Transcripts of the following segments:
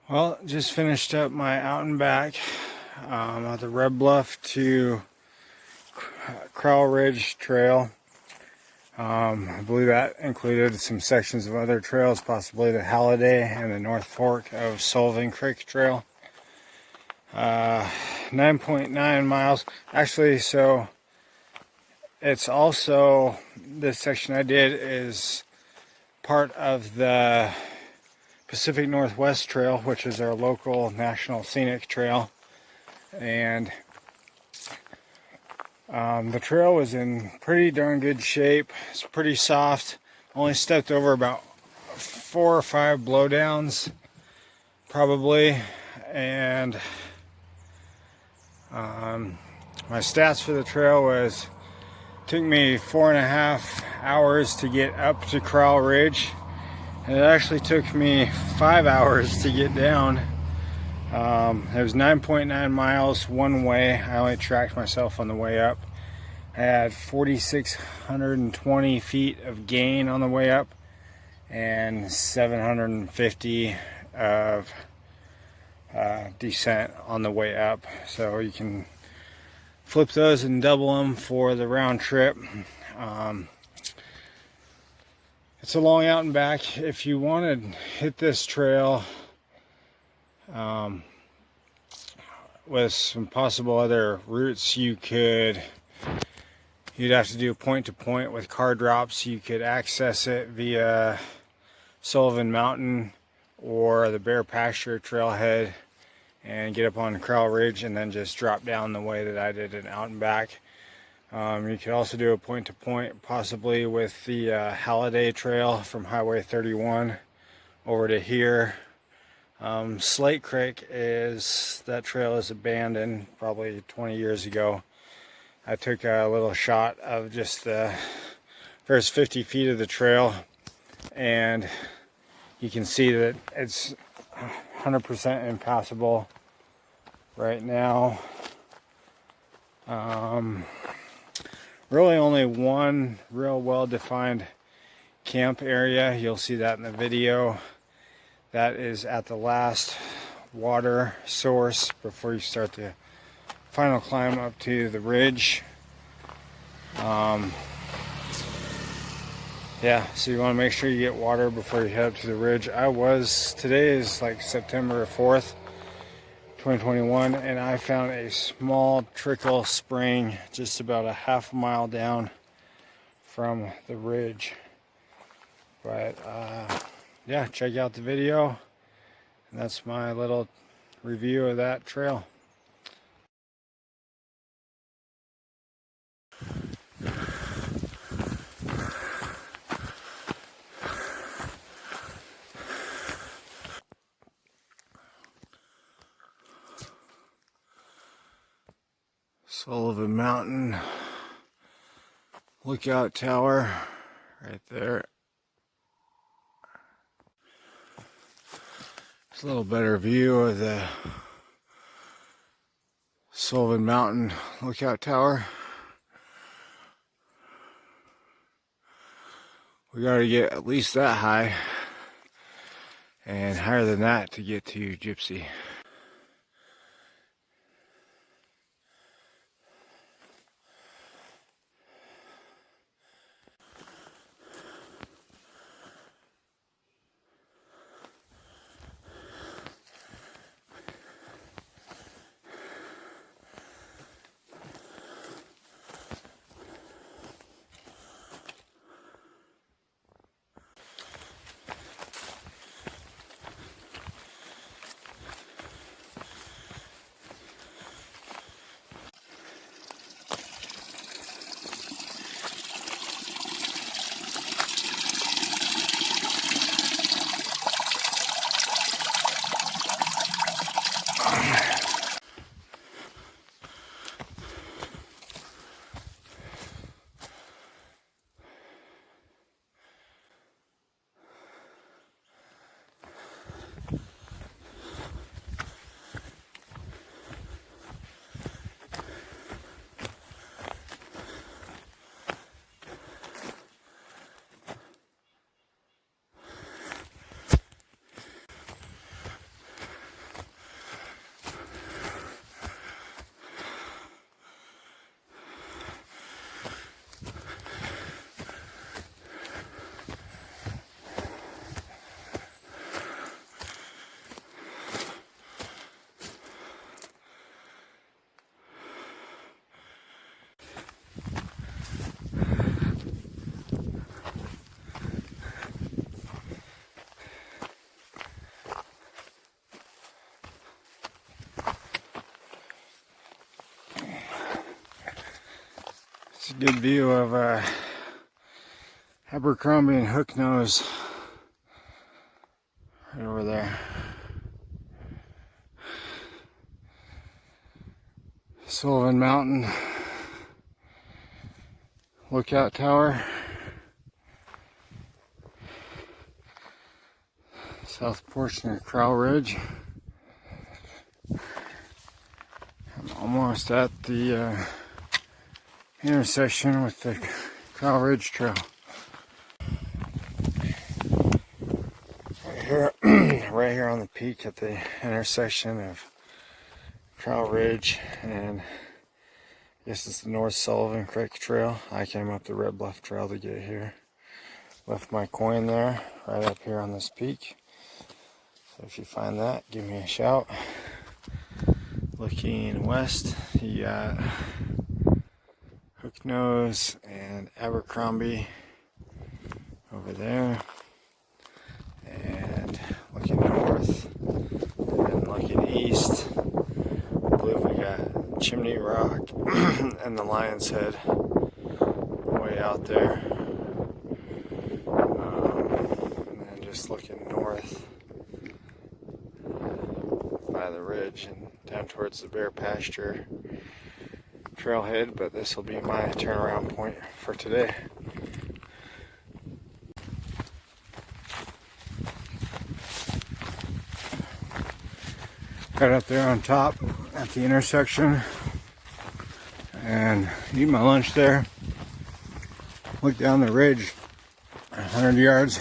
Well, just finished up my out and back at the Red Bluff to Crowell Ridge Trail. I believe that included some sections of other trails, possibly the Halliday and the North Fork of Sullivan Creek Trail. 9.9 miles. Actually, so it's also, this section I did is part of the Pacific Northwest Trail, which is our local national scenic trail. And the trail was in pretty darn good shape. It's pretty soft. Only stepped over about 4 or 5 blowdowns probably. And my stats for the trail was, took me 4.5 hours to get up to Crowell Ridge, and it actually took me 5 hours to get down. It was 9.9 miles one way. I only tracked myself on the way up. I had 4,620 feet of gain on the way up and 750 of descent on the way up. So you can flip those and double them for the round trip. It's a long out and back. If you want to hit this trail with some possible other routes, you'd have to do point to point with car drops. You could access it via Sullivan Mountain or the Bear Pasture trailhead and get up on Crowell Ridge and then just drop down the way that I did it out and back. You could also do a point to point possibly with the Halliday Trail from Highway 31 over to here. Slate Creek that trail is abandoned probably 20 years ago. I took a little shot of just the first 50 feet of the trail, and you can see that it's 100% impassable right now. Really only one real well-defined camp area. You'll see that in the video. That is at the last water source before you start the final climb up to the ridge. Yeah, so you want to make sure you get water before you head up to the ridge. Today is like September 4th, 2021, and I found a small trickle spring just about a half a mile down from the ridge. But yeah, check out the video, and that's my little review of that trail. Sullivan Mountain lookout tower right there. It's a little better view of the Sullivan Mountain lookout tower. We gotta get at least that high and higher than that to get to Gypsy. Good view of Abercrombie and Hooknose right over there. Sullivan Mountain Lookout Tower. South portion of Crowell Ridge. I'm almost at the intersection with the Crowell Ridge Trail. Right here on the peak at the intersection of Crowell Ridge and I guess it's the North Sullivan Creek Trail. I came up the Red Bluff Trail to get here. Left my coin there, right up here on this peak. So if you find that, give me a shout. Looking west, you got Hooknose and Abercrombie over there. And looking north, and looking east, I believe we got Chimney Rock and the Lion's Head way out there. And then just looking north by the ridge and down towards the bear pasture trailhead, but this will be my turnaround point for today. Right up there on top at the intersection and eat my lunch there. Look down the ridge 100 yards.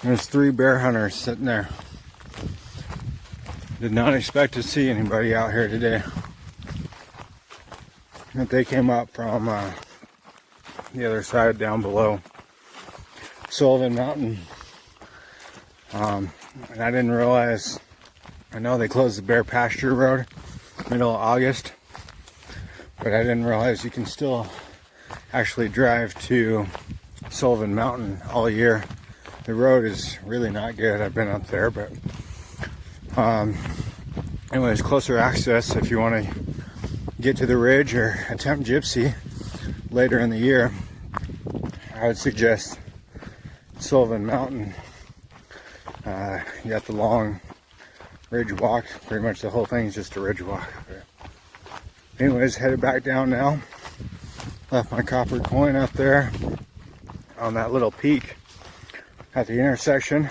There's 3 bear hunters sitting there. Did not expect to see anybody out here today. But they came up from the other side down below Sullivan Mountain. And I didn't realize, I know they closed the bear pasture road middle of August, but I didn't realize you can still actually drive to Sullivan Mountain all year. The road is really not good. I've been up there, but anyways, closer access if you want to get to the ridge or attempt gypsy later in the year. I would suggest Sullivan Mountain. You got the long ridge walk. Pretty much the whole thing is just a ridge walk. Anyways, headed back down now. Left my copper coin up there on that little peak at the intersection.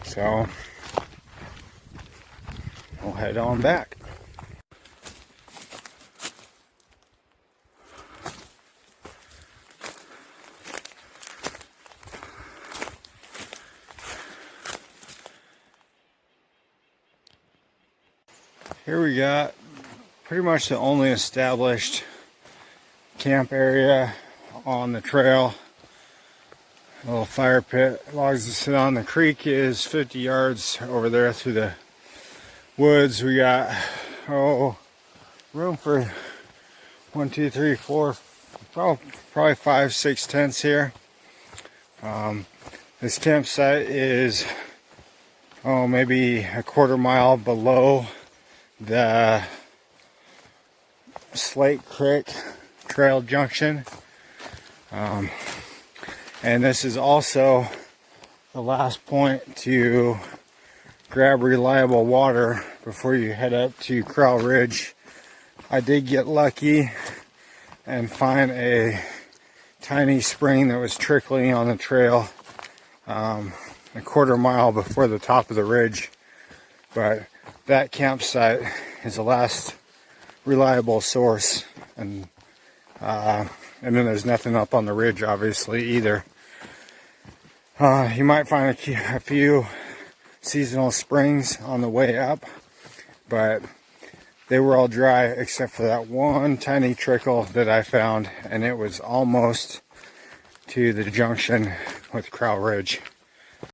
So we'll head on back. Here we got pretty much the only established camp area on the trail. A little fire pit, logs to sit on. The creek is 50 yards over there through the woods. We got room for 1, 2, 3, 4, probably 5, 6 tents here. This campsite is maybe a quarter mile below the Slate Creek Trail junction, and this is also the last point to grab reliable water before you head up to Crowell Ridge. I did get lucky and find a tiny spring that was trickling on the trail a quarter mile before the top of the ridge, but that campsite is the last reliable source, and then there's nothing up on the ridge obviously either. You might find a few seasonal springs on the way up, but they were all dry except for that one tiny trickle that I found, and it was almost to the junction with Crowell Ridge.